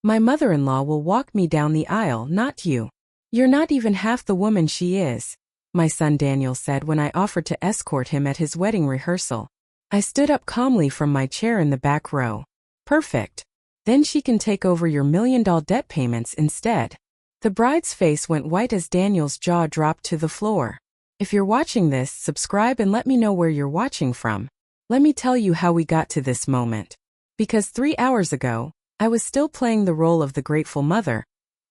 My mother-in-law will walk me down the aisle, not you. You're not even half the woman she is, my son Daniel said when I offered to escort him at his wedding rehearsal. I stood up calmly from my chair in the back row. Perfect. Then she can take over your $1 million debt payments instead. The bride's face went white as Daniel's jaw dropped to the floor. If you're watching this, subscribe and let me know where you're watching from. Let me tell you how we got to this moment. Because 3 hours ago, I was still playing the role of the grateful mother,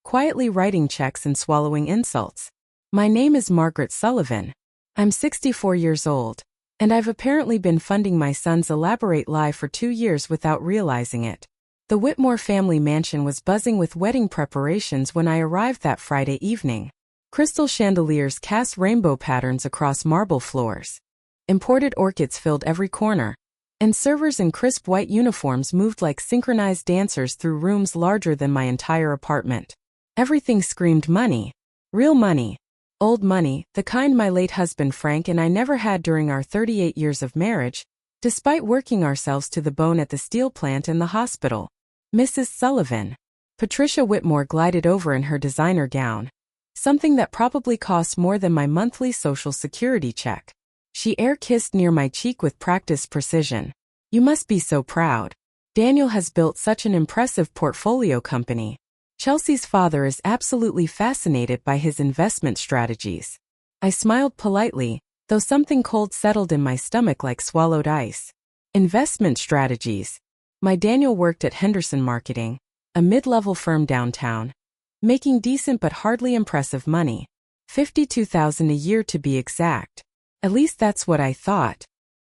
quietly writing checks and swallowing insults. My name is Margaret Sullivan. I'm 64 years old, and I've apparently been funding my son's elaborate lie for 2 years without realizing it. The Whitmore family mansion was buzzing with wedding preparations when I arrived that Friday evening. Crystal chandeliers cast rainbow patterns across marble floors. Imported orchids filled every corner, and servers in crisp white uniforms moved like synchronized dancers through rooms larger than my entire apartment. Everything screamed money. Real money. Old money, the kind my late husband Frank and I never had during our 38 years of marriage, despite working ourselves to the bone at the steel plant and the hospital. Mrs. Sullivan. Patricia Whitmore glided over in her designer gown. Something that probably cost more than my monthly Social Security check. She air-kissed near my cheek with practiced precision. You must be so proud. Daniel has built such an impressive portfolio company. Chelsea's father is absolutely fascinated by his investment strategies. I smiled politely, though something cold settled in my stomach like swallowed ice. Investment strategies. My Daniel worked at Henderson Marketing, a mid-level firm downtown, making decent but hardly impressive money. $52,000 a year to be exact. At least that's what I thought.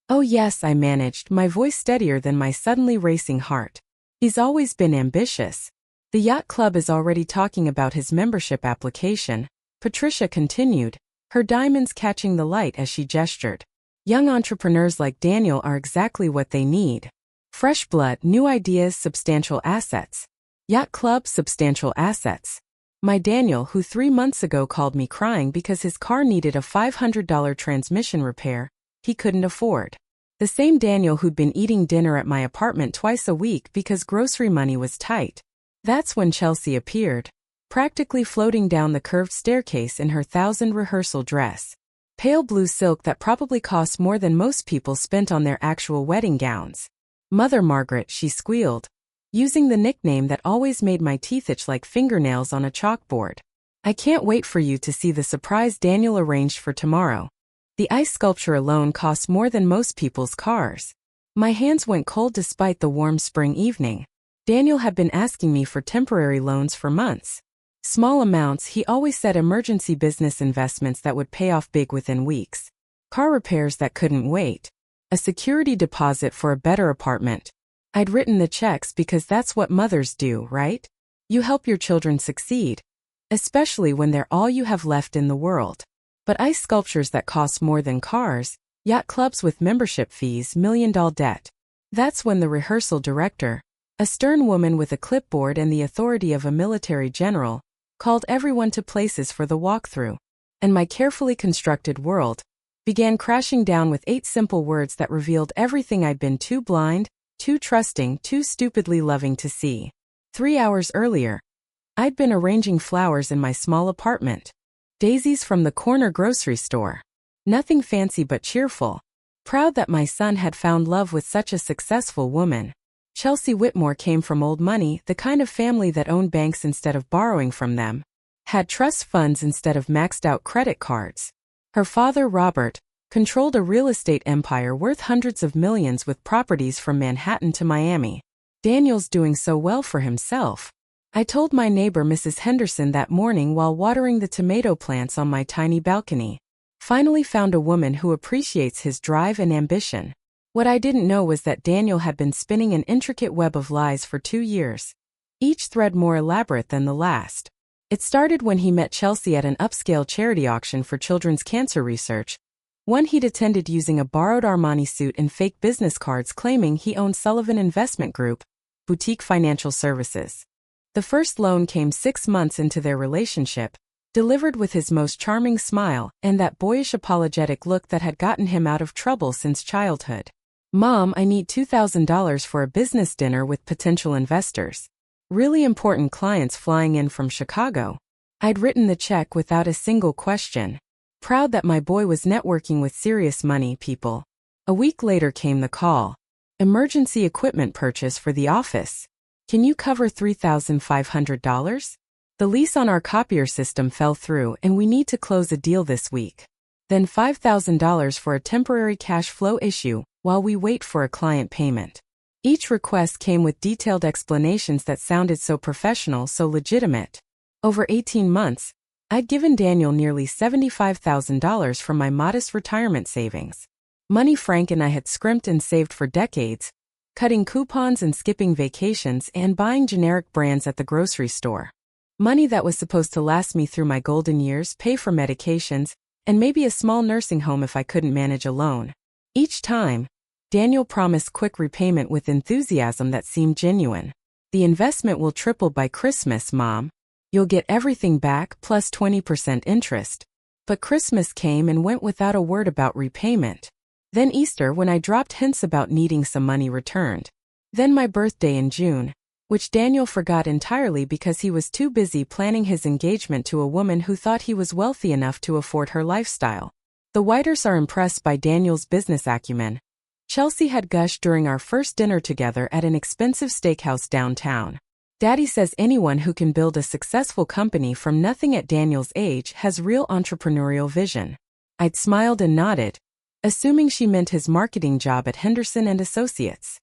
Oh yes, I managed, my voice steadier than my suddenly racing heart. He's always been ambitious. The yacht club is already talking about his membership application, Patricia continued, her diamonds catching the light as she gestured. Young entrepreneurs like Daniel are exactly what they need. Fresh blood, new ideas, substantial assets. Yacht club, substantial assets. My Daniel, who 3 months ago called me crying because his car needed a $500 transmission repair he couldn't afford. The same Daniel who'd been eating dinner at my apartment twice a week because grocery money was tight. That's when Chelsea appeared, practically floating down the curved staircase in her 1,000 rehearsal dress. Pale blue silk that probably cost more than most people spent on their actual wedding gowns. Mother Margaret, she squealed, using the nickname that always made my teeth itch like fingernails on a chalkboard. I can't wait for you to see the surprise Daniel arranged for tomorrow. The ice sculpture alone costs more than most people's cars. My hands went cold despite the warm spring evening. Daniel had been asking me for temporary loans for months. Small amounts, he always said, emergency business investments that would pay off big within weeks. Car repairs that couldn't wait. A security deposit for a better apartment. I'd written the checks because that's what mothers do, right? You help your children succeed, especially when they're all you have left in the world. But ice sculptures that cost more than cars, yacht clubs with membership fees, $1 million debt. That's when the rehearsal director, a stern woman with a clipboard and the authority of a military general, called everyone to places for the walkthrough. And my carefully constructed world began crashing down with 8 simple words that revealed everything I'd been too blind, too trusting, too stupidly loving to see. 3 hours earlier, I'd been arranging flowers in my small apartment. Daisies from the corner grocery store. Nothing fancy but cheerful. Proud that my son had found love with such a successful woman. Chelsea Whitmore came from old money, the kind of family that owned banks instead of borrowing from them. Had trust funds instead of maxed out credit cards. Her father, Robert, controlled a real estate empire worth hundreds of millions with properties from Manhattan to Miami. Daniel's doing so well for himself. I told my neighbor Mrs. Henderson that morning while watering the tomato plants on my tiny balcony. Finally found a woman who appreciates his drive and ambition. What I didn't know was that Daniel had been spinning an intricate web of lies for 2 years, each thread more elaborate than the last. It started when he met Chelsea at an upscale charity auction for children's cancer research, one he'd attended using a borrowed Armani suit and fake business cards claiming he owned Sullivan Investment Group, boutique financial services. The first loan came 6 months into their relationship, delivered with his most charming smile and that boyish apologetic look that had gotten him out of trouble since childhood. Mom, I need $2,000 for a business dinner with potential investors. Really important clients flying in from Chicago. I'd written the check without a single question. Proud that my boy was networking with serious money people. A week later came the call. Emergency equipment purchase for the office. Can you cover $3,500? The lease on our copier system fell through and we need to close a deal this week. Then $5,000 for a temporary cash flow issue while we wait for a client payment. Each request came with detailed explanations that sounded so professional, so legitimate. Over 18 months, I'd given Daniel nearly $75,000 from my modest retirement savings. Money Frank and I had scrimped and saved for decades, cutting coupons and skipping vacations and buying generic brands at the grocery store. Money that was supposed to last me through my golden years, pay for medications, and maybe a small nursing home if I couldn't manage alone. Each time, Daniel promised quick repayment with enthusiasm that seemed genuine. The investment will triple by Christmas, Mom. You'll get everything back plus 20% interest. But Christmas came and went without a word about repayment. Then Easter when I dropped hints about needing some money returned. Then my birthday in June, which Daniel forgot entirely because he was too busy planning his engagement to a woman who thought he was wealthy enough to afford her lifestyle. The Whiters are impressed by Daniel's business acumen. Chelsea had gushed during our first dinner together at an expensive steakhouse downtown. Daddy says anyone who can build a successful company from nothing at Daniel's age has real entrepreneurial vision. I'd smiled and nodded, assuming she meant his marketing job at Henderson and Associates.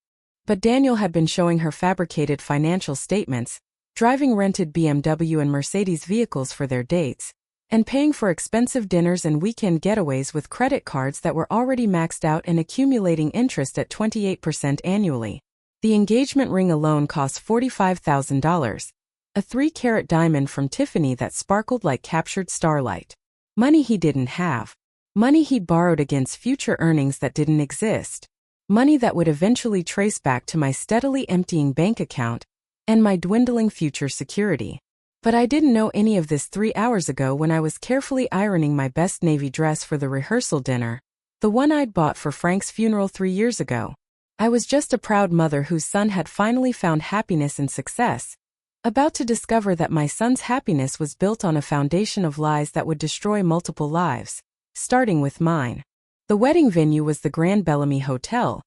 But Daniel had been showing her fabricated financial statements, driving rented BMW and Mercedes vehicles for their dates, and paying for expensive dinners and weekend getaways with credit cards that were already maxed out and accumulating interest at 28% annually. The engagement ring alone cost $45,000, a 3-carat diamond from Tiffany that sparkled like captured starlight. Money he didn't have. Money he'd borrowed against future earnings that didn't exist. Money that would eventually trace back to my steadily emptying bank account and my dwindling future security. But I didn't know any of this 3 hours ago when I was carefully ironing my best navy dress for the rehearsal dinner, the one I'd bought for Frank's funeral 3 years ago. I was just a proud mother whose son had finally found happiness and success, about to discover that my son's happiness was built on a foundation of lies that would destroy multiple lives, starting with mine. The wedding venue was the Grand Bellamy Hotel,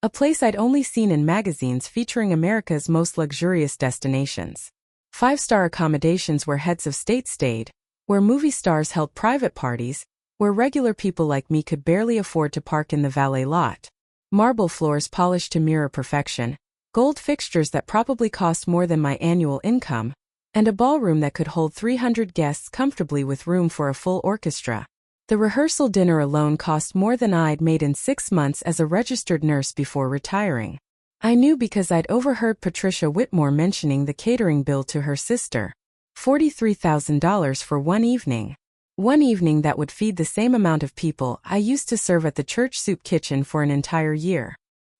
a place I'd only seen in magazines featuring America's most luxurious destinations. 5-star accommodations where heads of state stayed, where movie stars held private parties, where regular people like me could barely afford to park in the valet lot. Marble floors polished to mirror perfection, gold fixtures that probably cost more than my annual income, and a ballroom that could hold 300 guests comfortably with room for a full orchestra. The rehearsal dinner alone cost more than I'd made in 6 months as a registered nurse before retiring. I knew because I'd overheard Patricia Whitmore mentioning the catering bill to her sister. $43,000 for one evening. One evening that would feed the same amount of people I used to serve at the church soup kitchen for an entire year.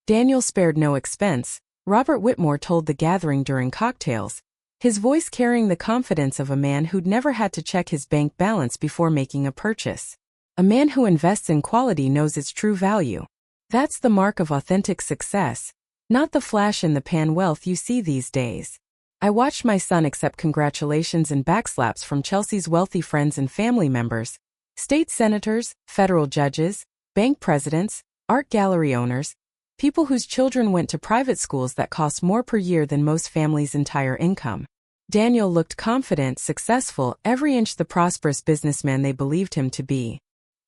Daniel spared no expense, Robert Whitmore told the gathering during cocktails, his voice carrying the confidence of a man who'd never had to check his bank balance before making a purchase. A man who invests in quality knows its true value. That's the mark of authentic success, not the flash-in-the-pan wealth you see these days. I watched my son accept congratulations and backslaps from Chelsea's wealthy friends and family members, state senators, federal judges, bank presidents, art gallery owners, people whose children went to private schools that cost more per year than most families' entire income. Daniel looked confident, successful, every inch the prosperous businessman they believed him to be.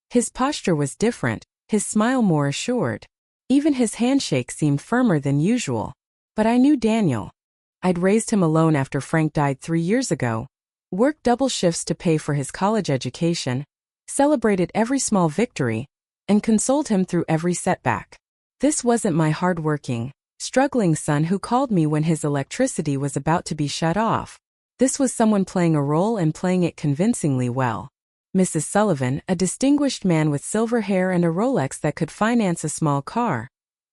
His posture was different, his smile more assured. Even his handshake seemed firmer than usual. But I knew Daniel. I'd raised him alone after Frank died 3 years ago, worked double shifts to pay for his college education, celebrated every small victory, and consoled him through every setback. This wasn't my hard-working, struggling son who called me when his electricity was about to be shut off. This was someone playing a role and playing it convincingly well. Mrs. Sullivan, a distinguished man with silver hair and a Rolex that could finance a small car,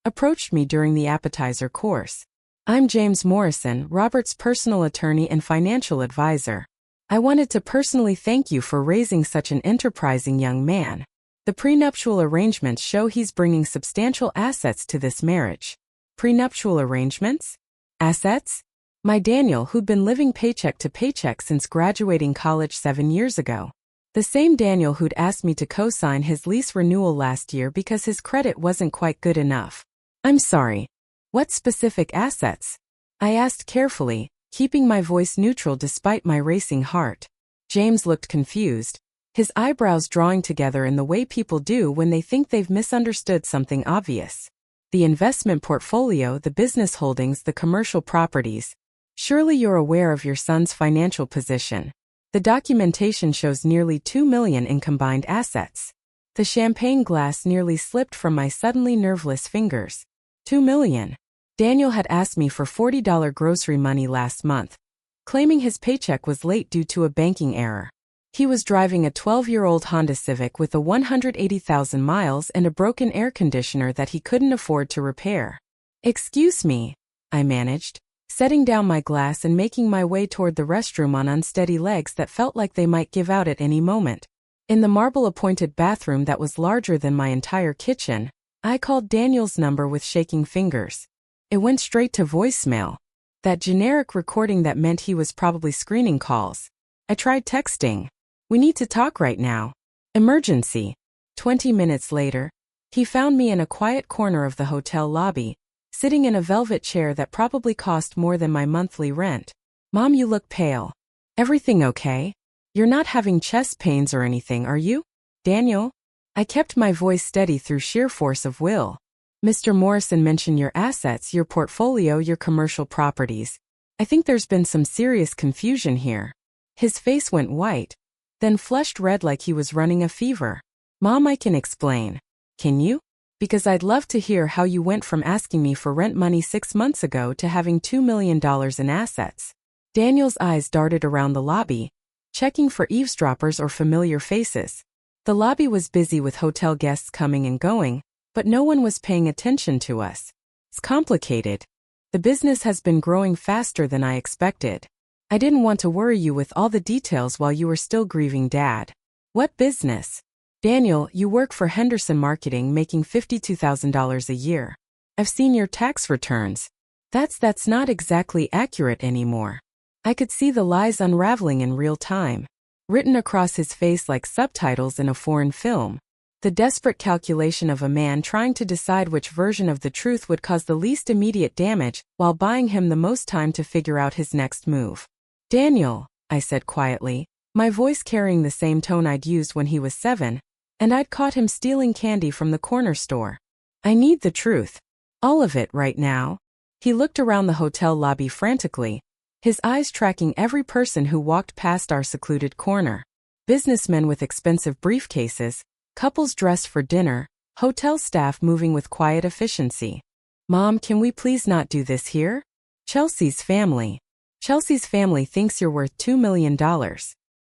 approached me during the appetizer course. I'm James Morrison, Robert's personal attorney and financial advisor. I wanted to personally thank you for raising such an enterprising young man. The prenuptial arrangements show he's bringing substantial assets to this marriage. Prenuptial arrangements? Assets? My Daniel, who'd been living paycheck to paycheck since graduating college 7 years ago. The same Daniel who'd asked me to co-sign his lease renewal last year because his credit wasn't quite good enough. I'm sorry. What specific assets? I asked carefully, keeping my voice neutral despite my racing heart. James looked confused, his eyebrows drawing together in the way people do when they think they've misunderstood something obvious. The investment portfolio, the business holdings, the commercial properties. Surely you're aware of your son's financial position. The documentation shows nearly $2 million in combined assets. The champagne glass nearly slipped from my suddenly nerveless fingers. $2 million. Daniel had asked me for $40 grocery money last month, claiming his paycheck was late due to a banking error. He was driving a 12-year-old Honda Civic with 180,000 miles and a broken air conditioner that he couldn't afford to repair. Excuse me, I managed, setting down my glass and making my way toward the restroom on unsteady legs that felt like they might give out at any moment. In the marble-appointed bathroom that was larger than my entire kitchen, I called Daniel's number with shaking fingers. It went straight to voicemail. That generic recording that meant he was probably screening calls. I tried texting. We need to talk right now. Emergency. 20 minutes later, he found me in a quiet corner of the hotel lobby, sitting in a velvet chair that probably cost more than my monthly rent. Mom, you look pale. Everything okay? You're not having chest pains or anything, are you? Daniel? I kept my voice steady through sheer force of will. Mr. Morrison mentioned your assets, your portfolio, your commercial properties. I think there's been some serious confusion here. His face went white, then flushed red like he was running a fever. Mom, I can explain. Can you? Because I'd love to hear how you went from asking me for rent money 6 months ago to having $2 million in assets. Daniel's eyes darted around the lobby, checking for eavesdroppers or familiar faces. The lobby was busy with hotel guests coming and going, but no one was paying attention to us. It's complicated. The business has been growing faster than I expected. I didn't want to worry you with all the details while you were still grieving Dad. What business? Daniel, you work for Henderson Marketing making $52,000 a year. I've seen your tax returns. That's not exactly accurate anymore. I could see the lies unraveling in real time, written across his face like subtitles in a foreign film. The desperate calculation of a man trying to decide which version of the truth would cause the least immediate damage while buying him the most time to figure out his next move. Daniel, I said quietly, my voice carrying the same tone I'd used when he was 7, and I'd caught him stealing candy from the corner store. I need the truth. All of it right now. He looked around the hotel lobby frantically, his eyes tracking every person who walked past our secluded corner. Businessmen with expensive briefcases, couples dressed for dinner, hotel staff moving with quiet efficiency. Mom, can we please not do this here? Chelsea's family thinks you're worth $2 million.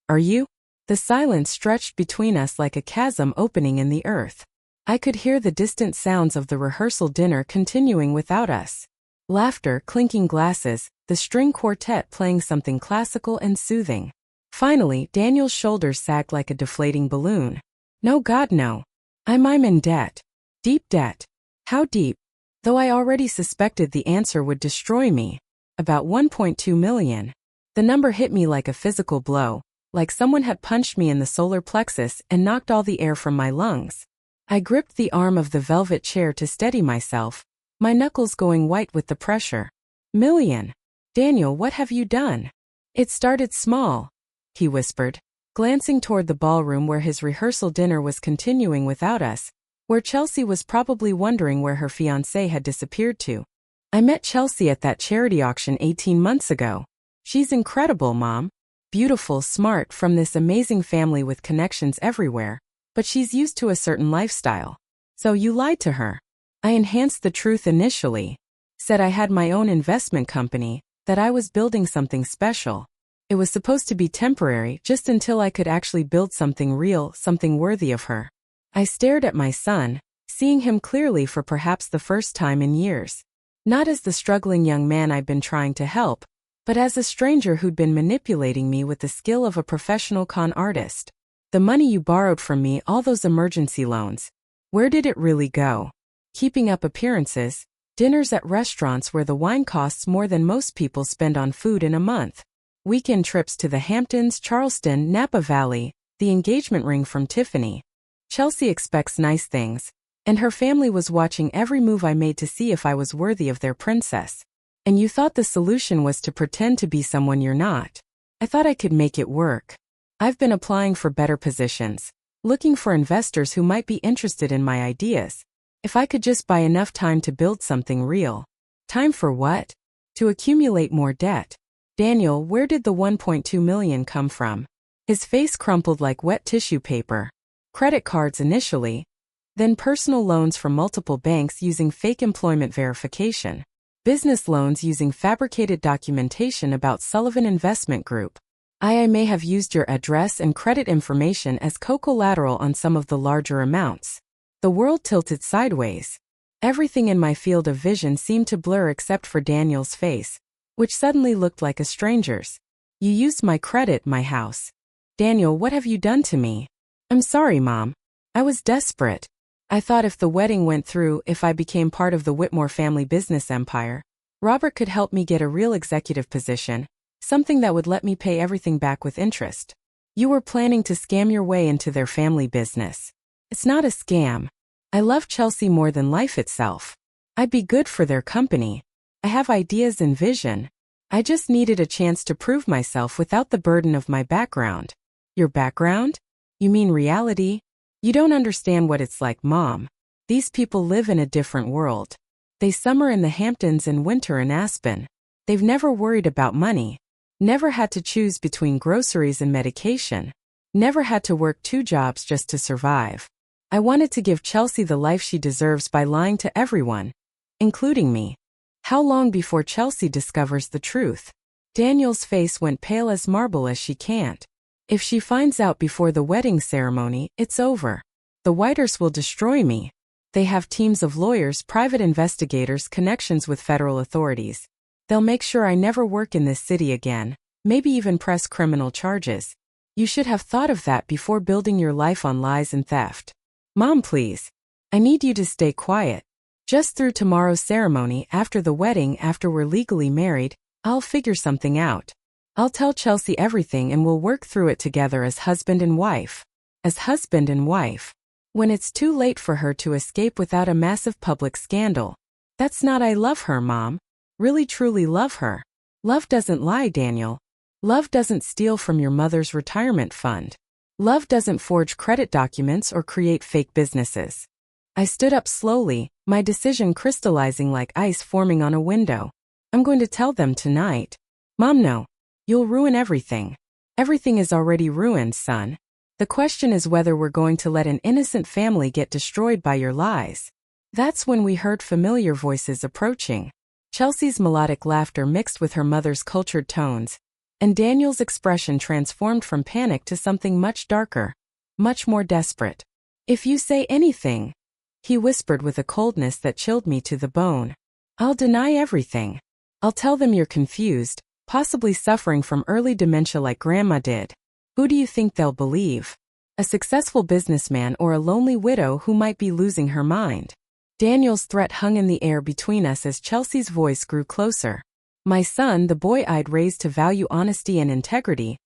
Are you? The silence stretched between us like a chasm opening in the earth. I could hear the distant sounds of the rehearsal dinner continuing without us. Laughter, clinking glasses, the string quartet playing something classical and soothing. Finally, Daniel's shoulders sagged like a deflating balloon. No, God, no. I'm in debt. Deep debt. How deep? Though I already suspected the answer would destroy me. About $1.2 million. The number hit me like a physical blow, like someone had punched me in the solar plexus and knocked all the air from my lungs. I gripped the arm of the velvet chair to steady myself, my knuckles going white with the pressure. Million. Daniel, what have you done? It started small, he whispered, glancing toward the ballroom where his rehearsal dinner was continuing without us, where Chelsea was probably wondering where her fiancé had disappeared to. I met Chelsea at that charity auction 18 months ago. She's incredible, Mom. Beautiful, smart, from this amazing family with connections everywhere, but she's used to a certain lifestyle. So you lied to her. I enhanced the truth initially. Said I had my own investment company, that I was building something special. It was supposed to be temporary, just until I could actually build something real, something worthy of her. I stared at my son, seeing him clearly for perhaps the first time in years. Not as the struggling young man I'd been trying to help, but as a stranger who'd been manipulating me with the skill of a professional con artist. The money you borrowed from me, all those emergency loans. Where did it really go? Keeping up appearances, Dinners at restaurants where the wine costs more than most people spend on food in a month. Weekend trips to the Hamptons, Charleston, Napa Valley, the engagement ring from Tiffany. Chelsea expects nice things, and her family was watching every move I made to see if I was worthy of their princess. And you thought the solution was to pretend to be someone you're not. I thought I could make it work. I've been applying for better positions, looking for investors who might be interested in my ideas. If I could just buy enough time to build something real. Time for what? To accumulate more debt. Daniel, where did the $1.2 million come from? His face crumpled like wet tissue paper. Credit cards initially, then personal loans from multiple banks using fake employment verification. Business loans using fabricated documentation about Sullivan Investment Group. I may have used your address and credit information as co-collateral on some of the larger amounts. The world tilted sideways. Everything in my field of vision seemed to blur except for Daniel's face, which suddenly looked like a stranger's. You used my credit, my house. Daniel, what have you done to me? I'm sorry, Mom. I was desperate. I thought if the wedding went through, if I became part of the Whitmore family business empire, Robert could help me get a real executive position, something that would let me pay everything back with interest. You were planning to scam your way into their family business. It's not a scam. I love Chelsea more than life itself. I'd be good for their company. I have ideas and vision. I just needed a chance to prove myself without the burden of my background. Your background? You mean reality? You don't understand what it's like, Mom. These people live in a different world. They summer in the Hamptons and winter in Aspen. They've never worried about money. Never had to choose between groceries and medication. Never had to work 2 jobs just to survive. I wanted to give Chelsea the life she deserves by lying to everyone, including me. How long before Chelsea discovers the truth? Daniel's face went pale as marble as she can't. If she finds out before the wedding ceremony, it's over. The Whiters will destroy me. They have teams of lawyers, private investigators, connections with federal authorities. They'll make sure I never work in this city again, maybe even press criminal charges. You should have thought of that before building your life on lies and theft. Mom, please. I need you to stay quiet. Just through tomorrow's ceremony, after the wedding, after we're legally married, I'll figure something out. I'll tell Chelsea everything and we'll work through it together as husband and wife. As husband and wife. When it's too late for her to escape without a massive public scandal. That's not I love her, Mom. Really truly love her. Love doesn't lie, Daniel. Love doesn't steal from your mother's retirement fund. Love doesn't forge credit documents or create fake businesses. I stood up slowly, my decision crystallizing like ice forming on a window. I'm going to tell them tonight. Mom, no. You'll ruin everything. Everything is already ruined, son. The question is whether we're going to let an innocent family get destroyed by your lies. That's when we heard familiar voices approaching. Chelsea's melodic laughter mixed with her mother's cultured tones, and Daniel's expression transformed from panic to something much darker, much more desperate. If you say anything, he whispered with a coldness that chilled me to the bone. I'll deny everything. I'll tell them you're confused, possibly suffering from early dementia like Grandma did. Who do you think they'll believe? A successful businessman or a lonely widow who might be losing her mind? Daniel's threat hung in the air between us as Chelsea's voice grew closer. My son, the boy I'd raised to value honesty and integrity,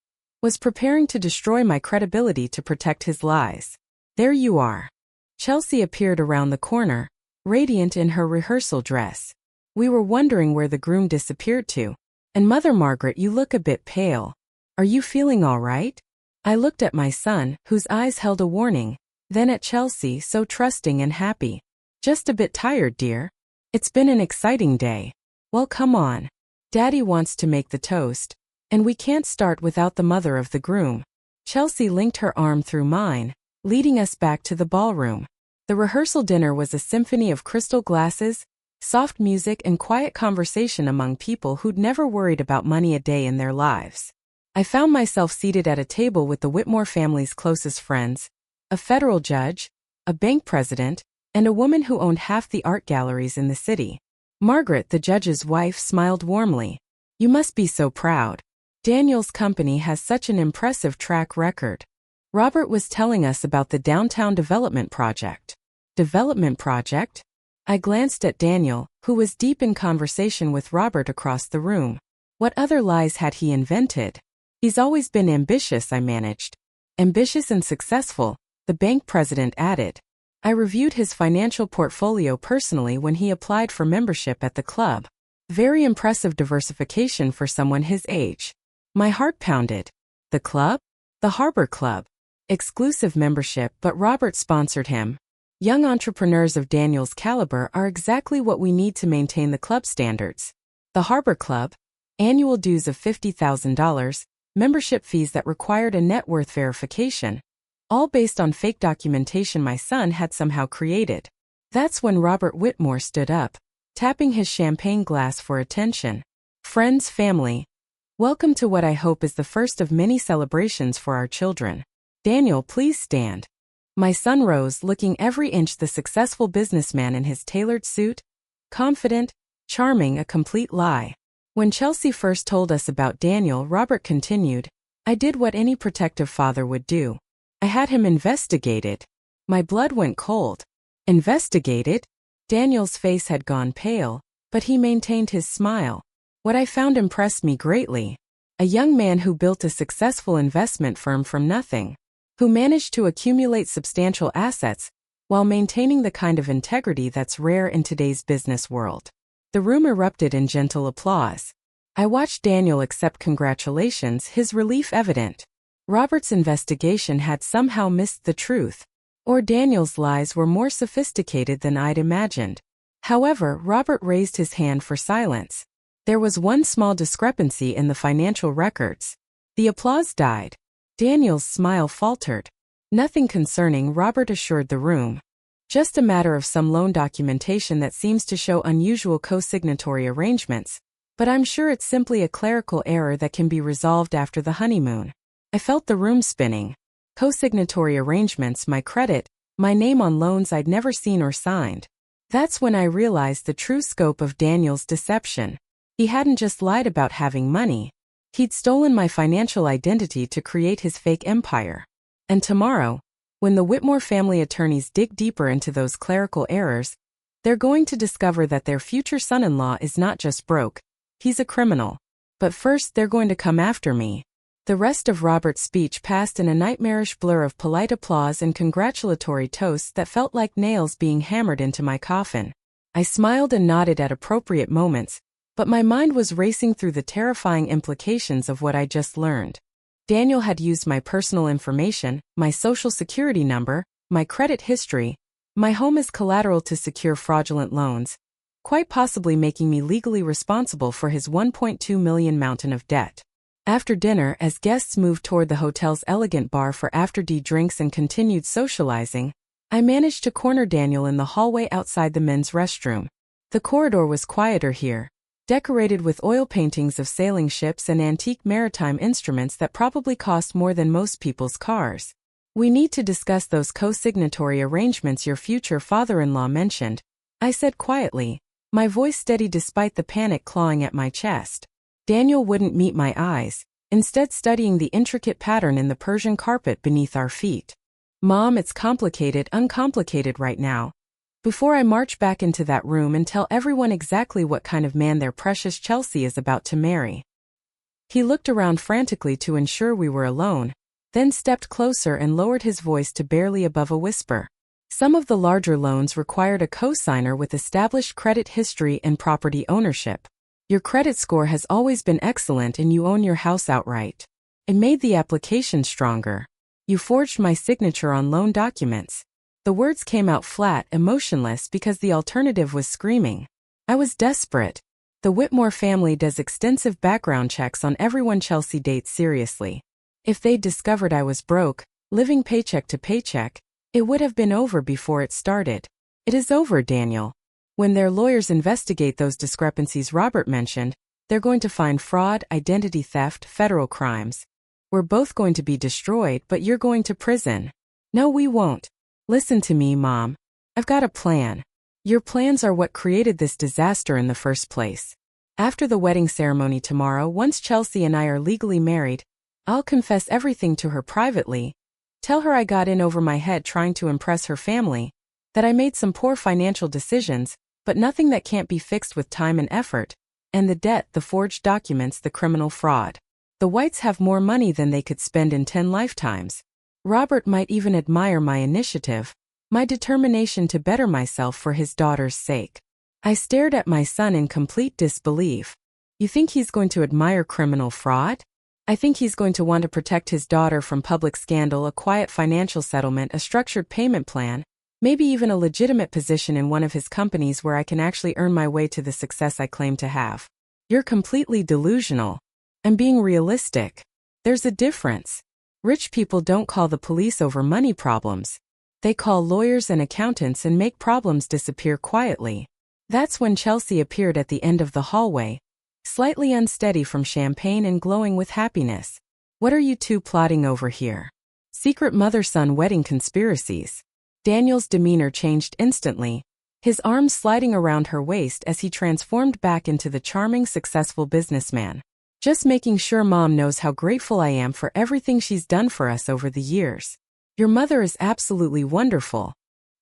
was preparing to destroy my credibility to protect his lies. There you are. Chelsea appeared around the corner, radiant in her rehearsal dress. We were wondering where the groom disappeared to. And Mother Margaret, you look a bit pale. Are you feeling all right? I looked at my son, whose eyes held a warning, then at Chelsea, so trusting and happy. Just a bit tired, dear. It's been an exciting day. Well, come on. Daddy wants to make the toast, and we can't start without the mother of the groom. Chelsea linked her arm through mine, leading us back to the ballroom. The rehearsal dinner was a symphony of crystal glasses, soft music and quiet conversation among people who'd never worried about money a day in their lives. I found myself seated at a table with the Whitmore family's closest friends, a federal judge, a bank president, and a woman who owned half the art galleries in the city. Margaret, the judge's wife, smiled warmly. You must be so proud. Daniel's company has such an impressive track record. Robert was telling us about the downtown development project. Development project? I glanced at Daniel, who was deep in conversation with Robert across the room. What other lies had he invented? He's always been ambitious, I managed. Ambitious and successful, the bank president added. I reviewed his financial portfolio personally when he applied for membership at the club. Very impressive diversification for someone his age. My heart pounded. The club? The Harbor Club. Exclusive membership, but Robert sponsored him. Young entrepreneurs of Daniel's caliber are exactly what we need to maintain the club standards. The Harbor Club? Annual dues of $50,000, membership fees that required a net worth verification. All based on fake documentation my son had somehow created. That's when Robert Whitmore stood up, tapping his champagne glass for attention. Friends, family. Welcome to what I hope is the first of many celebrations for our children. Daniel, please stand. My son rose, looking every inch the successful businessman in his tailored suit. Confident, charming, a complete lie. When Chelsea first told us about Daniel, Robert continued, I did what any protective father would do. I had him investigated. My blood went cold. Investigated? Daniel's face had gone pale, but he maintained his smile. What I found impressed me greatly. A young man who built a successful investment firm from nothing, who managed to accumulate substantial assets while maintaining the kind of integrity that's rare in today's business world. The room erupted in gentle applause. I watched Daniel accept congratulations, his relief evident. Robert's investigation had somehow missed the truth. Or Daniel's lies were more sophisticated than I'd imagined. However, Robert raised his hand for silence. There was one small discrepancy in the financial records. The applause died. Daniel's smile faltered. Nothing concerning, Robert assured the room. Just a matter of some loan documentation that seems to show unusual co-signatory arrangements. But I'm sure it's simply a clerical error that can be resolved after the honeymoon. I felt the room spinning. Co-signatory arrangements, my credit, my name on loans I'd never seen or signed. That's when I realized the true scope of Daniel's deception. He hadn't just lied about having money. He'd stolen my financial identity to create his fake empire. And tomorrow, when the Whitmore family attorneys dig deeper into those clerical errors, they're going to discover that their future son-in-law is not just broke, he's a criminal. But first they're going to come after me. The rest of Robert's speech passed in a nightmarish blur of polite applause and congratulatory toasts that felt like nails being hammered into my coffin. I smiled and nodded at appropriate moments, but my mind was racing through the terrifying implications of what I just learned. Daniel had used my personal information, my social security number, my credit history, my home as collateral to secure fraudulent loans, quite possibly making me legally responsible for his $1.2 million mountain of debt. After dinner, as guests moved toward the hotel's elegant bar for after-tea drinks and continued socializing, I managed to corner Daniel in the hallway outside the men's restroom. The corridor was quieter here, decorated with oil paintings of sailing ships and antique maritime instruments that probably cost more than most people's cars. We need to discuss those co-signatory arrangements your future father-in-law mentioned, I said quietly, my voice steady despite the panic clawing at my chest. Daniel wouldn't meet my eyes, instead studying the intricate pattern in the Persian carpet beneath our feet. Mom, it's complicated, uncomplicated right now. Before I march back into that room and tell everyone exactly what kind of man their precious Chelsea is about to marry. He looked around frantically to ensure we were alone, then stepped closer and lowered his voice to barely above a whisper. Some of the larger loans required a co-signer with established credit history and property ownership. Your credit score has always been excellent and you own your house outright. It made the application stronger. You forged my signature on loan documents. The words came out flat, emotionless because the alternative was screaming. I was desperate. The Whitmore family does extensive background checks on everyone Chelsea dates seriously. If they'd discovered I was broke, living paycheck to paycheck, it would have been over before it started. It is over, Daniel. When their lawyers investigate those discrepancies Robert mentioned, they're going to find fraud, identity theft, federal crimes. We're both going to be destroyed, but you're going to prison. No, we won't. Listen to me, Mom. I've got a plan. Your plans are what created this disaster in the first place. After the wedding ceremony tomorrow, once Chelsea and I are legally married, I'll confess everything to her privately. Tell her I got in over my head trying to impress her family, that I made some poor financial decisions, but nothing that can't be fixed with time and effort. And the debt, the forged documents, the criminal fraud. The Whites have more money than they could spend in 10 lifetimes. Robert might even admire my initiative, my determination to better myself for his daughter's sake. I stared at my son in complete disbelief. You think he's going to admire criminal fraud? I think he's going to want to protect his daughter from public scandal, a quiet financial settlement, a structured payment plan, maybe even a legitimate position in one of his companies where I can actually earn my way to the success I claim to have. You're completely delusional. I'm being realistic. There's a difference. Rich people don't call the police over money problems. They call lawyers and accountants and make problems disappear quietly. That's when Chelsea appeared at the end of the hallway, slightly unsteady from champagne and glowing with happiness. What are you two plotting over here? Secret mother-son wedding conspiracies. Daniel's demeanor changed instantly, his arms sliding around her waist as he transformed back into the charming, successful businessman. Just making sure Mom knows how grateful I am for everything she's done for us over the years. Your mother is absolutely wonderful.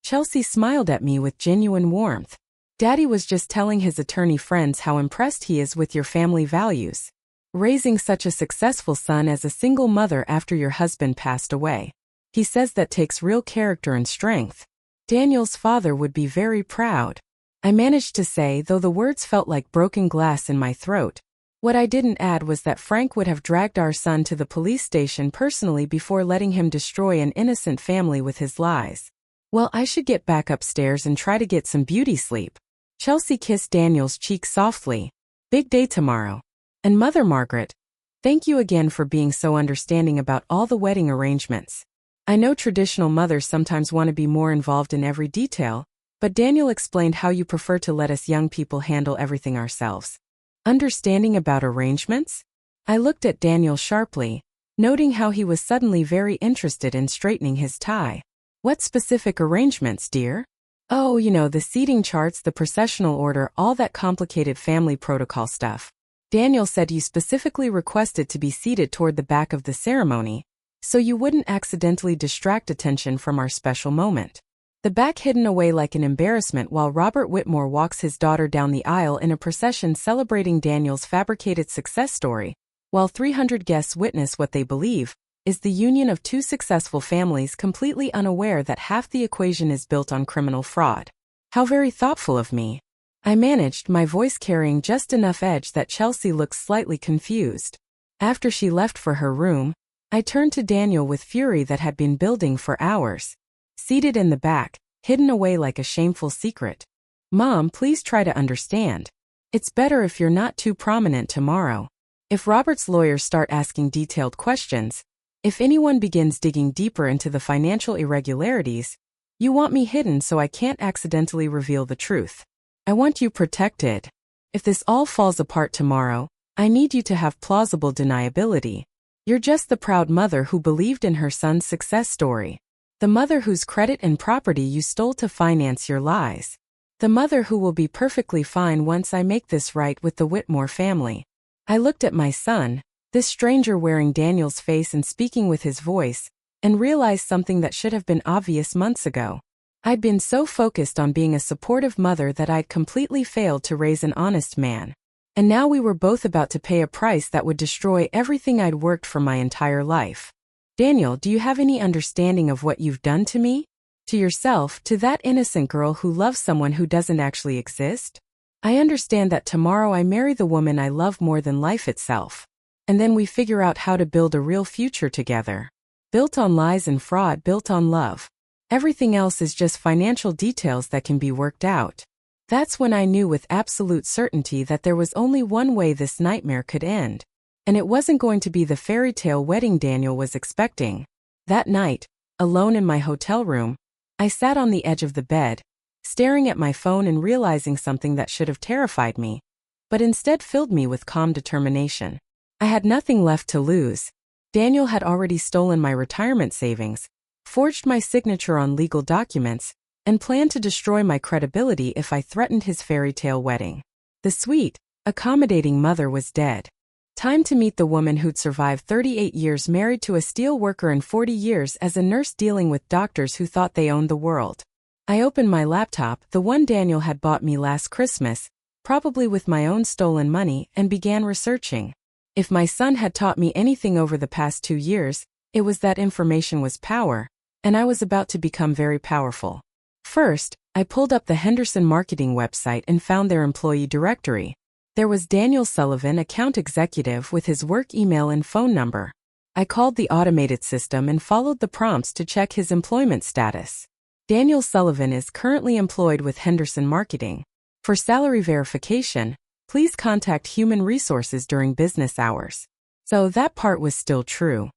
Chelsea smiled at me with genuine warmth. Daddy was just telling his attorney friends how impressed he is with your family values. Raising such a successful son as a single mother after your husband passed away. He says that takes real character and strength. Daniel's father would be very proud. I managed to say, though the words felt like broken glass in my throat. What I didn't add was that Frank would have dragged our son to the police station personally before letting him destroy an innocent family with his lies. Well, I should get back upstairs and try to get some beauty sleep. Chelsea kissed Daniel's cheek softly. Big day tomorrow. And Mother Margaret, thank you again for being so understanding about all the wedding arrangements. I know traditional mothers sometimes want to be more involved in every detail, but Daniel explained how you prefer to let us young people handle everything ourselves. Understanding about arrangements? I looked at Daniel sharply, noting how he was suddenly very interested in straightening his tie. What specific arrangements, dear? Oh, the seating charts, the processional order, all that complicated family protocol stuff. Daniel said you specifically requested to be seated toward the back of the ceremony, so you wouldn't accidentally distract attention from our special moment. The back hidden away like an embarrassment while Robert Whitmore walks his daughter down the aisle in a procession celebrating Daniel's fabricated success story, while 300 guests witness what they believe is the union of two successful families completely unaware that half the equation is built on criminal fraud. How very thoughtful of me. I managed, my voice carrying just enough edge that Chelsea looked slightly confused. After she left for her room, I turned to Daniel with fury that had been building for hours. Seated in the back, hidden away like a shameful secret. Mom, please try to understand. It's better if you're not too prominent tomorrow. If Robert's lawyers start asking detailed questions, if anyone begins digging deeper into the financial irregularities, you want me hidden so I can't accidentally reveal the truth. I want you protected. If this all falls apart tomorrow, I need you to have plausible deniability. You're just the proud mother who believed in her son's success story. The mother whose credit and property you stole to finance your lies. The mother who will be perfectly fine once I make this right with the Whitmore family. I looked at my son, this stranger wearing Daniel's face and speaking with his voice, and realized something that should have been obvious months ago. I'd been so focused on being a supportive mother that I'd completely failed to raise an honest man. And now we were both about to pay a price that would destroy everything I'd worked for my entire life. Daniel, do you have any understanding of what you've done to me? To yourself, to that innocent girl who loves someone who doesn't actually exist? I understand that tomorrow I marry the woman I love more than life itself. And then we figure out how to build a real future together. Built on lies and fraud, built on love. Everything else is just financial details that can be worked out. That's when I knew with absolute certainty that there was only one way this nightmare could end. And it wasn't going to be the fairy tale wedding Daniel was expecting. That night, alone in my hotel room, I sat on the edge of the bed, staring at my phone and realizing something that should have terrified me, but instead filled me with calm determination. I had nothing left to lose. Daniel had already stolen my retirement savings, forged my signature on legal documents, and planned to destroy my credibility if I threatened his fairy tale wedding. The sweet, accommodating mother was dead. Time to meet the woman who'd survived 38 years married to a steel worker and 40 years as a nurse dealing with doctors who thought they owned the world. I opened my laptop, the one Daniel had bought me last Christmas, probably with my own stolen money, and began researching. If my son had taught me anything over the past 2 years, it was that information was power, and I was about to become very powerful. First, I pulled up the Henderson marketing website and found their employee directory. There was Daniel Sullivan, account executive, with his work email and phone number. I called the automated system and followed the prompts to check his employment status. Daniel Sullivan is currently employed with Henderson Marketing. For salary verification, please contact Human Resources during business hours. So that part was still true.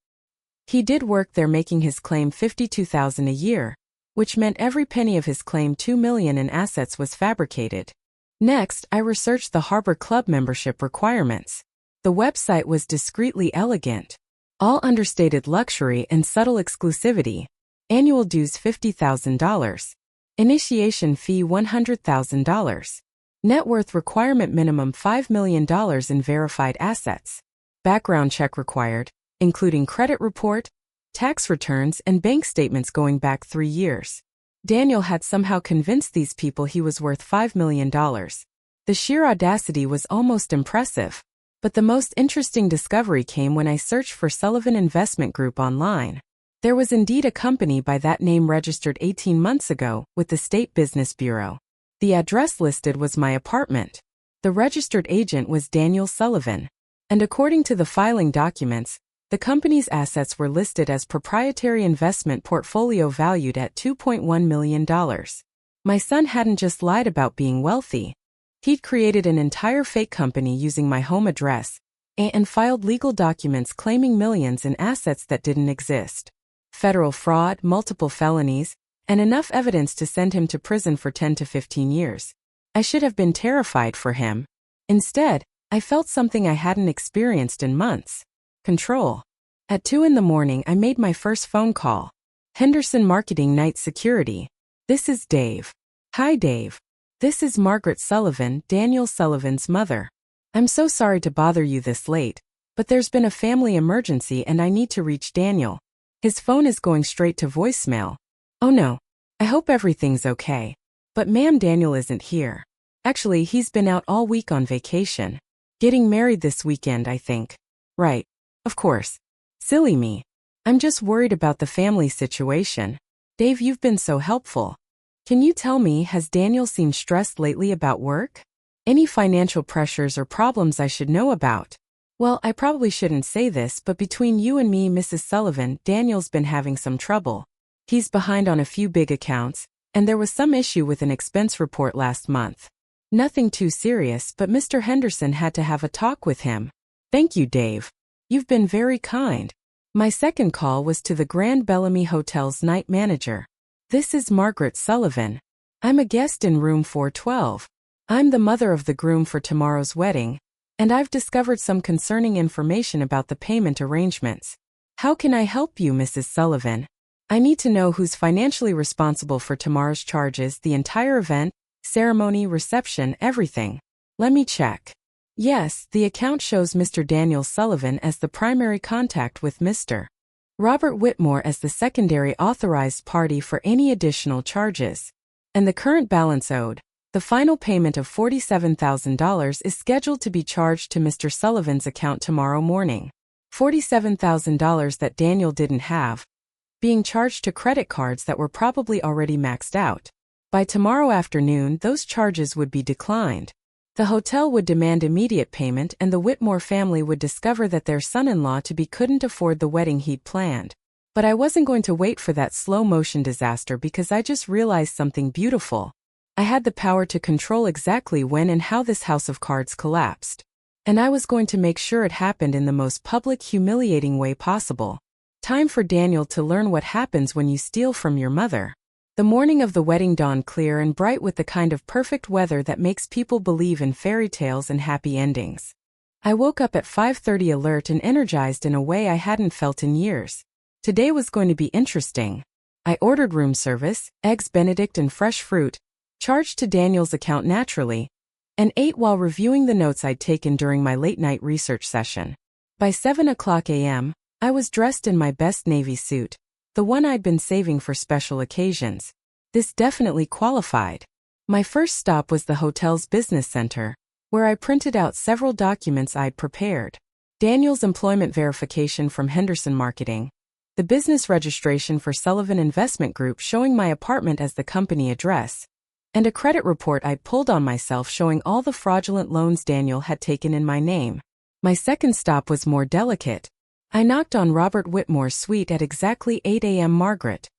He did work there, making his claim $52,000 a year, which meant every penny of his claim $2 million in assets was fabricated. Next, I researched the Harbor Club membership requirements. The website was discreetly elegant. All understated luxury and subtle exclusivity. Annual dues $50,000. Initiation fee $100,000. Net worth requirement minimum $5 million in verified assets. Background check required, including credit report, tax returns, and bank statements going back 3 years. Daniel had somehow convinced these people he was worth $5 million. The sheer audacity was almost impressive. But the most interesting discovery came when I searched for Sullivan Investment Group online. There was indeed a company by that name registered 18 months ago with the State Business Bureau. The address listed was my apartment. The registered agent was Daniel Sullivan. And according to the filing documents, the company's assets were listed as proprietary investment portfolio valued at $2.1 million. My son hadn't just lied about being wealthy. He'd created an entire fake company using my home address and filed legal documents claiming millions in assets that didn't exist. Federal fraud, multiple felonies, and enough evidence to send him to prison for 10 to 15 years. I should have been terrified for him. Instead, I felt something I hadn't experienced in months. Control. At 2 a.m, I made my first phone call. Henderson Marketing Night Security. This is Dave. Hi, Dave. This is Margaret Sullivan, Daniel Sullivan's mother. I'm so sorry to bother you this late, but there's been a family emergency and I need to reach Daniel. His phone is going straight to voicemail. Oh no. I hope everything's okay. But ma'am, Daniel isn't here. Actually, he's been out all week on vacation. Getting married this weekend, I think. Right. Of course. Silly me. I'm just worried about the family situation. Dave, you've been so helpful. Can you tell me, has Daniel seemed stressed lately about work? Any financial pressures or problems I should know about? Well, I probably shouldn't say this, but between you and me, Mrs. Sullivan, Daniel's been having some trouble. He's behind on a few big accounts, and there was some issue with an expense report last month. Nothing too serious, but Mr. Henderson had to have a talk with him. Thank you, Dave. You've been very kind. My second call was to the Grand Bellamy Hotel's night manager. This is Margaret Sullivan. I'm a guest in room 412. I'm the mother of the groom for tomorrow's wedding, and I've discovered some concerning information about the payment arrangements. How can I help you, Mrs. Sullivan? I need to know who's financially responsible for tomorrow's charges, the entire event, ceremony, reception, everything. Let me check. Yes, the account shows Mr. Daniel Sullivan as the primary contact with Mr. Robert Whitmore as the secondary authorized party for any additional charges. And the current balance owed, the final payment of $47,000, is scheduled to be charged to Mr. Sullivan's account tomorrow morning. $47,000 that Daniel didn't have, being charged to credit cards that were probably already maxed out. By tomorrow afternoon, those charges would be declined. The hotel would demand immediate payment, and the Whitmore family would discover that their son-in-law-to-be couldn't afford the wedding he'd planned. But I wasn't going to wait for that slow-motion disaster because I just realized something beautiful. I had the power to control exactly when and how this house of cards collapsed. And I was going to make sure it happened in the most public, humiliating way possible. Time for Daniel to learn what happens when you steal from your mother. The morning of the wedding dawned clear and bright with the kind of perfect weather that makes people believe in fairy tales and happy endings. I woke up at 5:30 alert and energized in a way I hadn't felt in years. Today was going to be interesting. I ordered room service, eggs Benedict and fresh fruit, charged to Daniel's account naturally, and ate while reviewing the notes I'd taken during my late-night research session. By 7:00 a.m., I was dressed in my best navy suit, the one I'd been saving for special occasions. This definitely qualified. My first stop was the hotel's business center, where I printed out several documents I'd prepared. Daniel's employment verification from Henderson Marketing, the business registration for Sullivan Investment Group showing my apartment as the company address, and a credit report I'd pulled on myself showing all the fraudulent loans Daniel had taken in my name. My second stop was more delicate. I knocked on Robert Whitmore's suite at exactly 8 a.m. Margaret.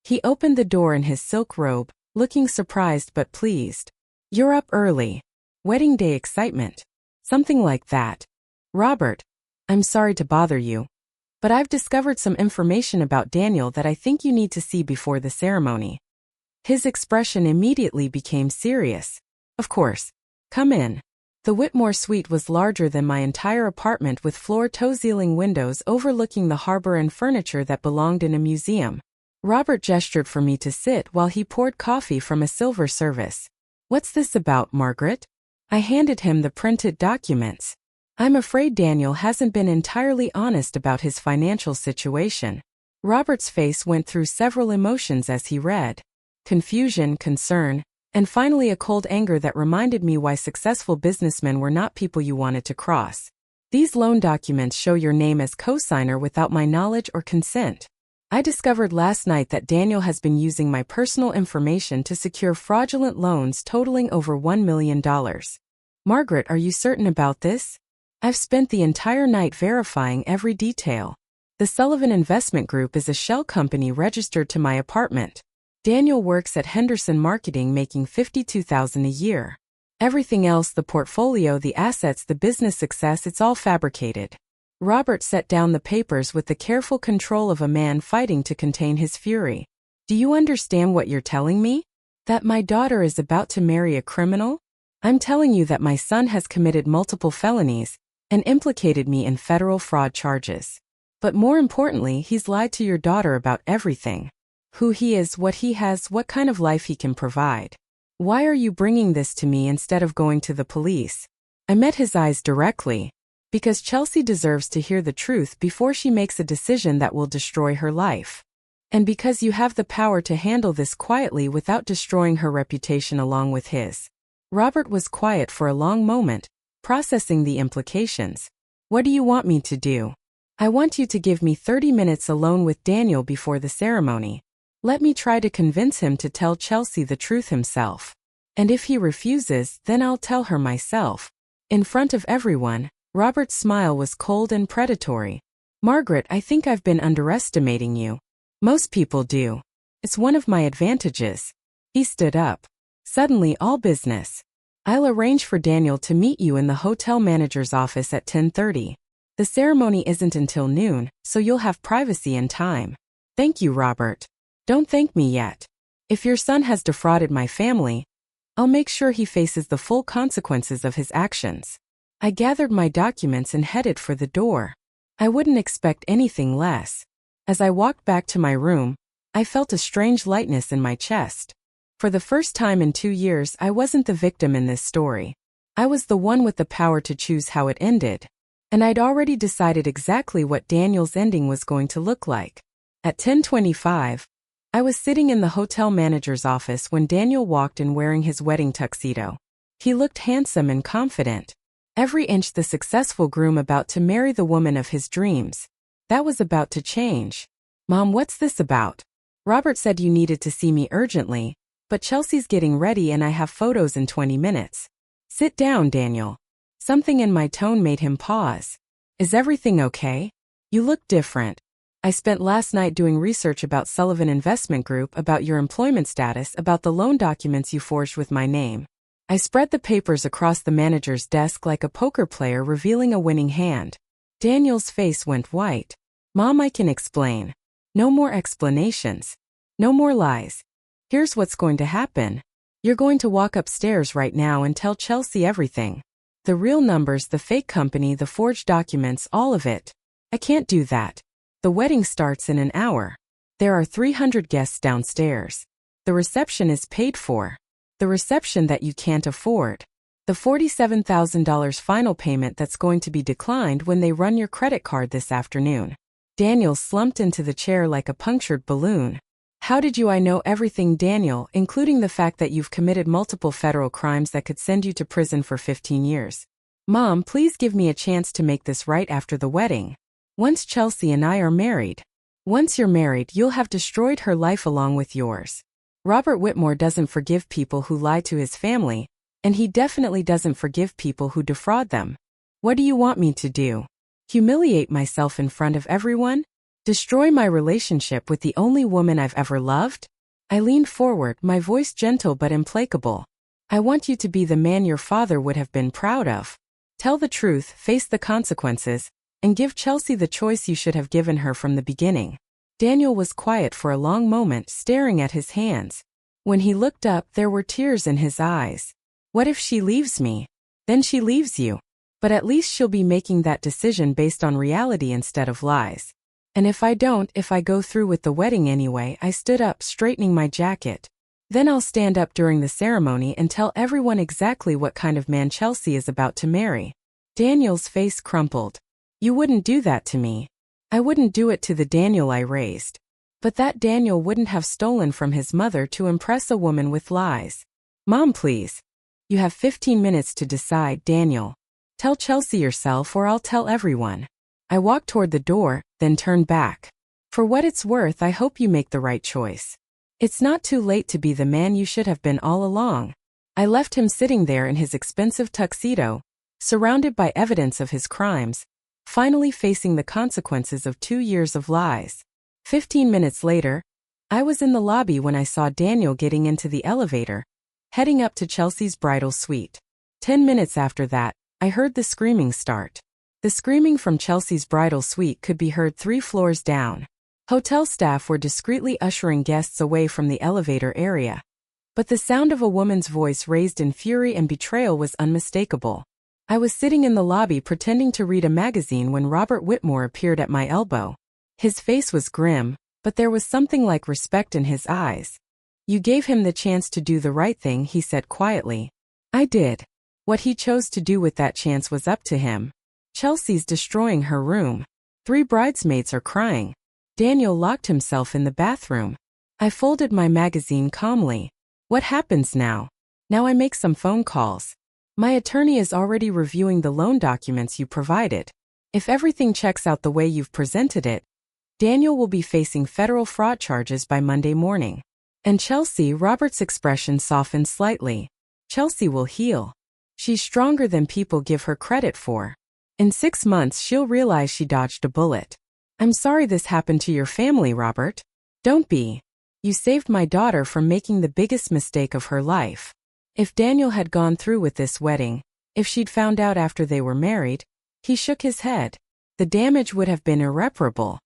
He opened the door in his silk robe, looking surprised but pleased. "You're up early. Wedding day excitement." Something like that. "Robert, I'm sorry to bother you, but I've discovered some information about Daniel that I think you need to see before the ceremony." His expression immediately became serious. "Of course. Come in." The Whitmore suite was larger than my entire apartment with floor-to-ceiling windows overlooking the harbor and furniture that belonged in a museum. Robert gestured for me to sit while he poured coffee from a silver service. "What's this about, Margaret?" I handed him the printed documents. "I'm afraid Daniel hasn't been entirely honest about his financial situation." Robert's face went through several emotions as he read. Confusion, concern, and finally a cold anger that reminded me why successful businessmen were not people you wanted to cross. "These loan documents show your name as co-signer without my knowledge or consent. I discovered last night that Daniel has been using my personal information to secure fraudulent loans totaling over $1 million. Margaret, are you certain about this? I've spent the entire night verifying every detail. The Sullivan Investment Group is a shell company registered to my apartment. Daniel works at Henderson Marketing making $52,000 a year. Everything else, the portfolio, the assets, the business success, it's all fabricated." Robert set down the papers with the careful control of a man fighting to contain his fury. "Do you understand what you're telling me? That my daughter is about to marry a criminal? I'm telling you that my son has committed multiple felonies and implicated me in federal fraud charges. But more importantly, he's lied to your daughter about everything. Who he is, what he has, what kind of life he can provide. Why are you bringing this to me instead of going to the police?" I met his eyes directly. "Because Chelsea deserves to hear the truth before she makes a decision that will destroy her life. And because you have the power to handle this quietly without destroying her reputation along with his." Robert was quiet for a long moment, processing the implications. "What do you want me to do?" "I want you to give me 30 minutes alone with Daniel before the ceremony. Let me try to convince him to tell Chelsea the truth himself. And if he refuses, then I'll tell her myself." In front of everyone, Robert's smile was cold and predatory. "Margaret, I think I've been underestimating you. Most people do. It's one of my advantages." He stood up. "Suddenly all business. I'll arrange for Daniel to meet you in the hotel manager's office at 10:30. The ceremony isn't until noon, so you'll have privacy and time." "Thank you, Robert. Don't thank me yet. If your son has defrauded my family, I'll make sure he faces the full consequences of his actions." I gathered my documents and headed for the door. I wouldn't expect anything less. As I walked back to my room, I felt a strange lightness in my chest. For the first time in 2 years, I wasn't the victim in this story. I was the one with the power to choose how it ended. And I'd already decided exactly what Daniel's ending was going to look like. At 10:25, I was sitting in the hotel manager's office when Daniel walked in wearing his wedding tuxedo. He looked handsome and confident. Every inch the successful groom about to marry the woman of his dreams. That was about to change. "Mom, what's this about? Robert said you needed to see me urgently, but Chelsea's getting ready and I have photos in 20 minutes. Sit down, Daniel." Something in my tone made him pause. "Is everything okay? You look different. I spent last night doing research about Sullivan Investment Group, about your employment status, about the loan documents you forged with my name." I spread the papers across the manager's desk like a poker player revealing a winning hand. Daniel's face went white. "Mom, I can explain. No more explanations. No more lies. Here's what's going to happen. You're going to walk upstairs right now and tell Chelsea everything. The real numbers, the fake company, the forged documents, all of it." "I can't do that. The wedding starts in an hour. There are 300 guests downstairs. The reception is paid for. The reception that you can't afford. The $47,000 final payment that's going to be declined when they run your credit card this afternoon." Daniel slumped into the chair like a punctured balloon. How did I know everything, Daniel, including the fact that you've committed multiple federal crimes that could send you to prison for 15 years? Mom, please give me a chance to make this right after the wedding. Once Chelsea and I are married. Once you're married, you'll have destroyed her life along with yours. Robert Whitmore doesn't forgive people who lie to his family, and he definitely doesn't forgive people who defraud them. What do you want me to do? Humiliate myself in front of everyone? Destroy my relationship with the only woman I've ever loved? I leaned forward, my voice gentle but implacable. I want you to be the man your father would have been proud of. Tell the truth, face the consequences, and give Chelsea the choice you should have given her from the beginning. Daniel was quiet for a long moment, staring at his hands. When he looked up, there were tears in his eyes. What if she leaves me? Then she leaves you. But at least she'll be making that decision based on reality instead of lies. And if I don't, if I go through with the wedding anyway, I stood up, straightening my jacket. Then I'll stand up during the ceremony and tell everyone exactly what kind of man Chelsea is about to marry. Daniel's face crumpled. You wouldn't do that to me. I wouldn't do it to the Daniel I raised. But that Daniel wouldn't have stolen from his mother to impress a woman with lies. Mom, please. You have 15 minutes to decide, Daniel. Tell Chelsea yourself or I'll tell everyone. I walked toward the door, then turned back. For what it's worth, I hope you make the right choice. It's not too late to be the man you should have been all along. I left him sitting there in his expensive tuxedo, surrounded by evidence of his crimes, finally facing the consequences of 2 years of lies. 15 minutes later, I was in the lobby when I saw Daniel getting into the elevator, heading up to Chelsea's bridal suite. 10 minutes after that, I heard the screaming start. The screaming from Chelsea's bridal suite could be heard 3 floors down. Hotel staff were discreetly ushering guests away from the elevator area. But the sound of a woman's voice raised in fury and betrayal was unmistakable. I was sitting in the lobby pretending to read a magazine when Robert Whitmore appeared at my elbow. His face was grim, but there was something like respect in his eyes. You gave him the chance to do the right thing, he said quietly. I did. What he chose to do with that chance was up to him. Chelsea's destroying her room. 3 bridesmaids are crying. Daniel locked himself in the bathroom. I folded my magazine calmly. What happens now? Now I make some phone calls. My attorney is already reviewing the loan documents you provided. If everything checks out the way you've presented it, Daniel will be facing federal fraud charges by Monday morning. And Chelsea, Robert's expression softened slightly. Chelsea will heal. She's stronger than people give her credit for. In 6 months she'll realize she dodged a bullet. I'm sorry this happened to your family, Robert. Don't be. You saved my daughter from making the biggest mistake of her life. If Daniel had gone through with this wedding, if she'd found out after they were married, he shook his head. The damage would have been irreparable.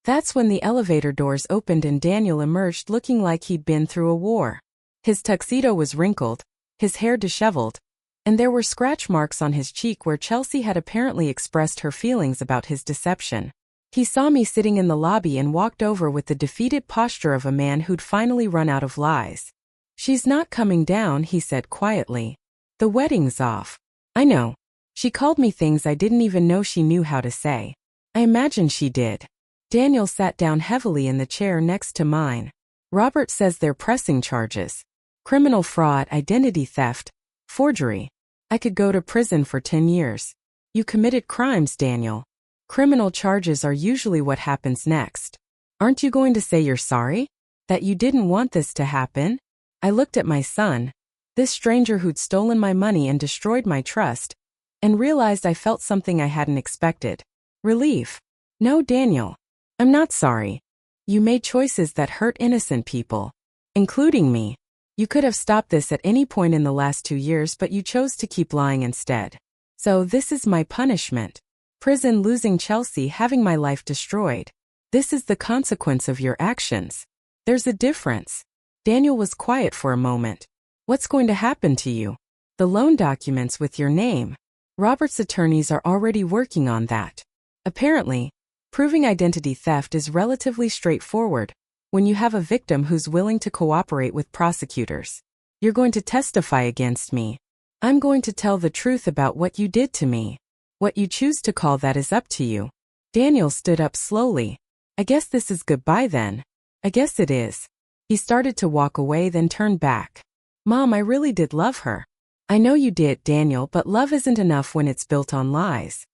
That's when the elevator doors opened and Daniel emerged looking like he'd been through a war. His tuxedo was wrinkled, his hair disheveled, and there were scratch marks on his cheek where Chelsea had apparently expressed her feelings about his deception. He saw me sitting in the lobby and walked over with the defeated posture of a man who'd finally run out of lies. She's not coming down, he said quietly. The wedding's off. I know. She called me things I didn't even know she knew how to say. I imagine she did. Daniel sat down heavily in the chair next to mine. Robert says they're pressing charges. Criminal fraud, identity theft, forgery. I could go to prison for 10 years. You committed crimes, Daniel. Criminal charges are usually what happens next. Aren't you going to say you're sorry? That you didn't want this to happen? I looked at my son, this stranger who'd stolen my money and destroyed my trust, and realized I felt something I hadn't expected. Relief. No, Daniel. I'm not sorry. You made choices that hurt innocent people, including me. You could have stopped this at any point in the last 2 years, but you chose to keep lying instead. So this is my punishment. Prison, losing Chelsea, having my life destroyed. This is the consequence of your actions. There's a difference. Daniel was quiet for a moment. What's going to happen to you? The loan documents with your name. Robert's attorneys are already working on that. Apparently, proving identity theft is relatively straightforward when you have a victim who's willing to cooperate with prosecutors. You're going to testify against me. I'm going to tell the truth about what you did to me. What you choose to call that is up to you. Daniel stood up slowly. I guess this is goodbye then. I guess it is. He started to walk away, then turned back. Mom, I really did love her. I know you did, Daniel, but love isn't enough when it's built on lies.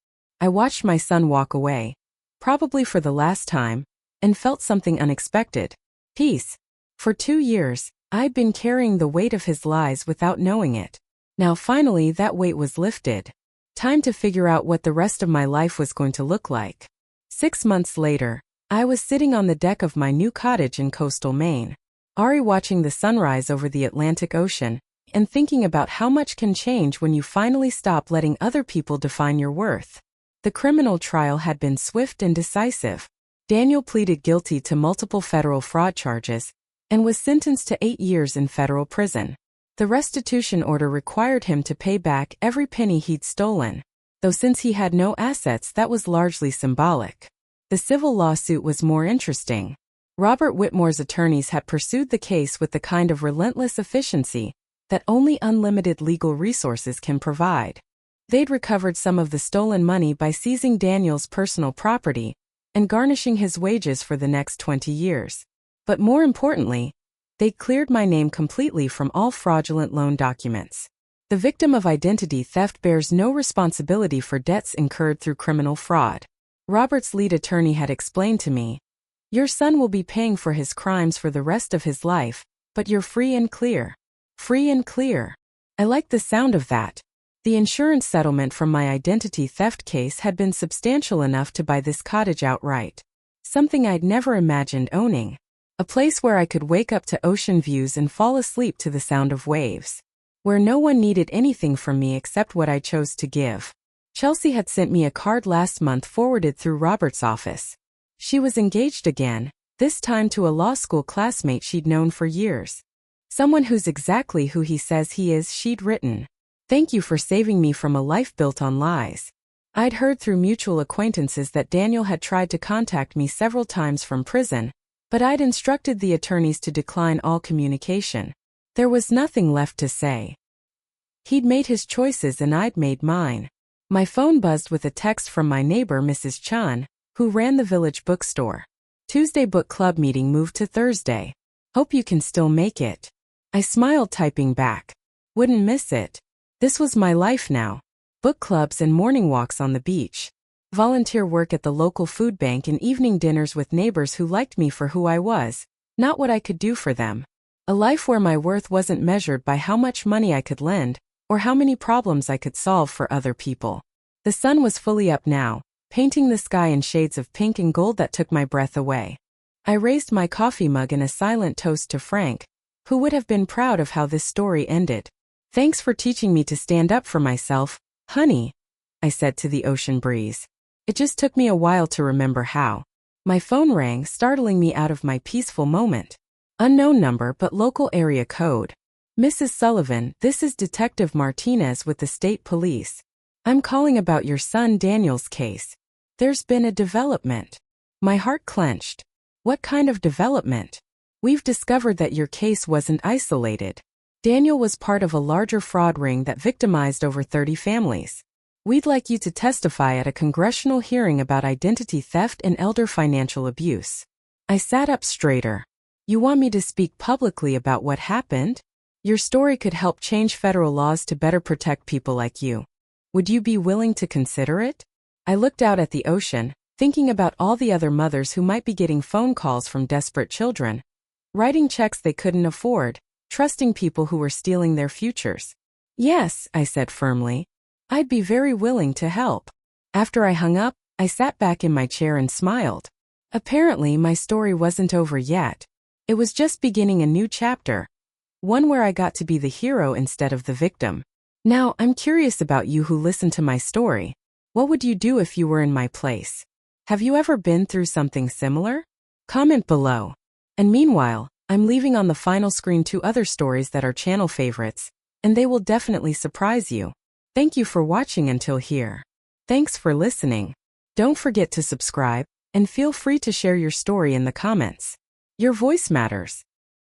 I watched my son walk away, probably for the last time, and felt something unexpected. Peace. For 2 years, I'd been carrying the weight of his lies without knowing it. Now finally that weight was lifted. Time to figure out what the rest of my life was going to look like. 6 months later, I was sitting on the deck of my new cottage in coastal Maine, watching the sunrise over the Atlantic Ocean, and thinking about how much can change when you finally stop letting other people define your worth. The criminal trial had been swift and decisive. Daniel pleaded guilty to multiple federal fraud charges and was sentenced to 8 years in federal prison. The restitution order required him to pay back every penny he'd stolen, though since he had no assets, that was largely symbolic. The civil lawsuit was more interesting. Robert Whitmore's attorneys had pursued the case with the kind of relentless efficiency that only unlimited legal resources can provide. They'd recovered some of the stolen money by seizing Daniel's personal property and garnishing his wages for the next 20 years. But more importantly, they cleared my name completely from all fraudulent loan documents. The victim of identity theft bears no responsibility for debts incurred through criminal fraud. Robert's lead attorney had explained to me, "Your son will be paying for his crimes for the rest of his life, but you're free and clear." Free and clear. I liked the sound of that. The insurance settlement from my identity theft case had been substantial enough to buy this cottage outright. Something I'd never imagined owning. A place where I could wake up to ocean views and fall asleep to the sound of waves. Where no one needed anything from me except what I chose to give. Chelsea had sent me a card last month forwarded through Robert's office. She was engaged again, this time to a law school classmate she'd known for years. Someone who's exactly who he says he is, she'd written. "Thank you for saving me from a life built on lies." I'd heard through mutual acquaintances that Daniel had tried to contact me several times from prison, but I'd instructed the attorneys to decline all communication. There was nothing left to say. He'd made his choices and I'd made mine. My phone buzzed with a text from my neighbor, Mrs. Chun, who ran the village bookstore. "Tuesday book club meeting moved to Thursday. Hope you can still make it." I smiled, typing back. Wouldn't miss it. This was my life now. Book clubs and morning walks on the beach. Volunteer work at the local food bank and evening dinners with neighbors who liked me for who I was, not what I could do for them. A life where my worth wasn't measured by how much money I could lend, or how many problems I could solve for other people. The sun was fully up now, painting the sky in shades of pink and gold that took my breath away. I raised my coffee mug in a silent toast to Frank, who would have been proud of how this story ended. "Thanks for teaching me to stand up for myself, honey," I said to the ocean breeze. It just took me a while to remember how. My phone rang, startling me out of my peaceful moment. Unknown number but local area code. "Mrs. Sullivan, this is Detective Martinez with the state police. I'm calling about your son Daniel's case. There's been a development." My heart clenched. "What kind of development?" "We've discovered that your case wasn't isolated. Daniel was part of a larger fraud ring that victimized over 30 families. We'd like you to testify at a congressional hearing about identity theft and elder financial abuse." I sat up straighter. "You want me to speak publicly about what happened? Your story could help change federal laws to better protect people like you. Would you be willing to consider it?" I looked out at the ocean, thinking about all the other mothers who might be getting phone calls from desperate children, writing checks they couldn't afford, trusting people who were stealing their futures. "Yes," I said firmly. "I'd be very willing to help." After I hung up, I sat back in my chair and smiled. Apparently, my story wasn't over yet. It was just beginning a new chapter. One where I got to be the hero instead of the victim. Now, I'm curious about you who listen to my story. What would you do if you were in my place? Have you ever been through something similar? Comment below. And meanwhile, I'm leaving on the final screen 2 other stories that are channel favorites, and they will definitely surprise you. Thank you for watching until here. Thanks for listening. Don't forget to subscribe, and feel free to share your story in the comments. Your voice matters.